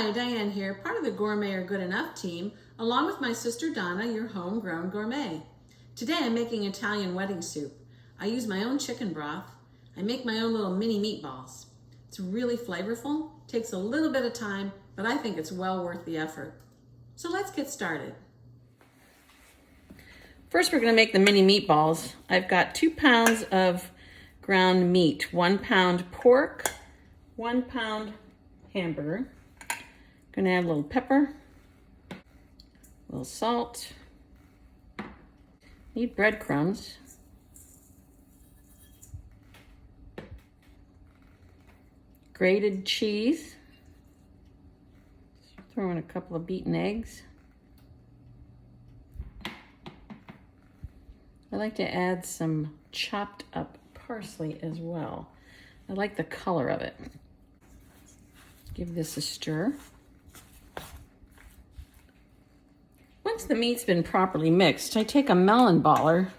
Hi, Diane here, part of the Gourmet or Good Enough team, along with my sister Donna, your homegrown gourmet. Today I'm making Italian wedding soup. I use my own chicken broth. I make my own little mini meatballs. It's really flavorful, takes a little bit of time, but I think it's well worth the effort. So let's get started. First we're going to make the mini meatballs. I've got 2 pounds of ground meat, 1 pound pork, 1 pound hamburger. Gonna add a little pepper, a little salt. Need breadcrumbs. Grated cheese. Throw in a couple of beaten eggs. I like to add some chopped up parsley as well. I like the color of it. Give this a stir. Once the meat's been properly mixed, I take a melon-baller.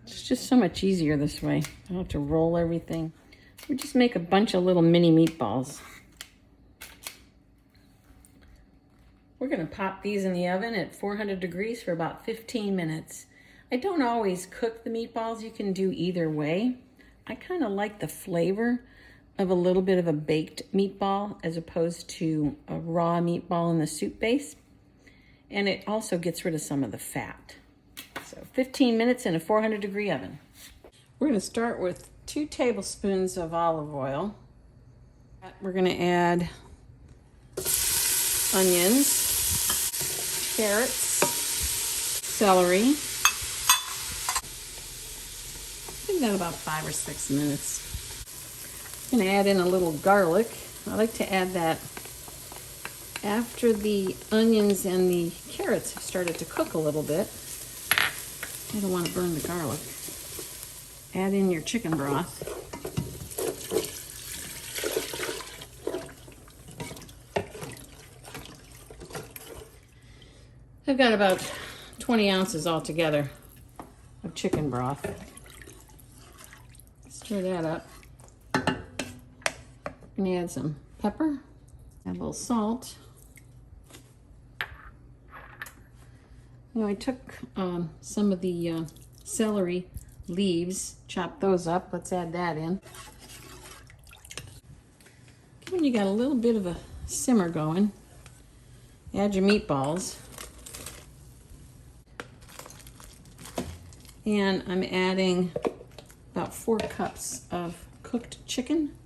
It's just so much easier this way. I don't have to roll everything. We just make a bunch of little mini meatballs. We're gonna pop these in the oven at 400 degrees for about 15 minutes. I don't always cook the meatballs. You can do either way. I kind of like the flavor of a little bit of a baked meatball as opposed to a raw meatball in the soup base. And it also gets rid of some of the fat. So 15 minutes in a 400 degree oven. We're gonna start with 2 tablespoons of olive oil. We're gonna add onions, carrots, celery. Give that about 5 or 6 minutes. I'm gonna add in a little garlic. I like to add that after the onions and the carrots have started to cook a little bit. I don't want to burn the garlic. Add in your chicken broth. I've got about 20 ounces altogether of chicken broth. Stir that up. I'm gonna add some pepper, add a little salt. You know, I took some of the celery leaves, chopped those up. Let's add that in. When you got a little bit of a simmer going, add your meatballs. And I'm adding about 4 cups of cooked chicken.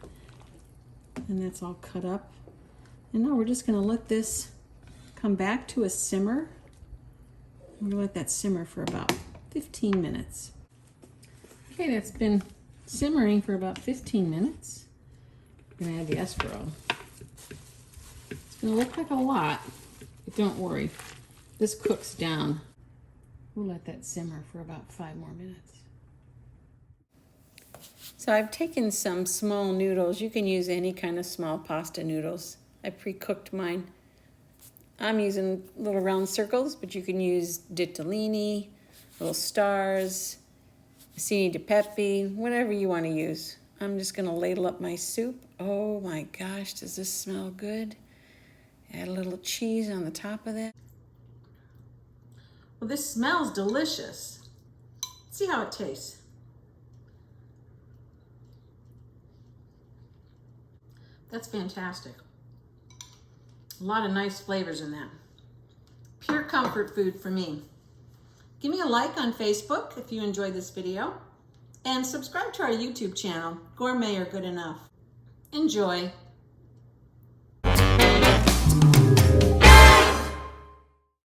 And that's all cut up. And now we're just gonna let this come back to a simmer. I'm gonna let that simmer for about 15 minutes. Okay, that's been simmering for about 15 minutes. I'm gonna add the escargot. It's gonna look like a lot, but don't worry. This cooks down. We'll let that simmer for about 5 more minutes. So I've taken some small noodles. You can use any kind of small pasta noodles. I pre-cooked mine. I'm using little round circles, but you can use ditalini, little stars, acini di pepe, whatever you want to use. I'm just going to ladle up my soup. Oh my gosh, does this smell good? Add a little cheese on the top of that. Well, this smells delicious. Let's see how it tastes. That's fantastic. A lot of nice flavors in that. Pure comfort food for me. Give me a like on Facebook if you enjoyed this video, and subscribe to our YouTube channel, Gourmet or Good Enough. Enjoy.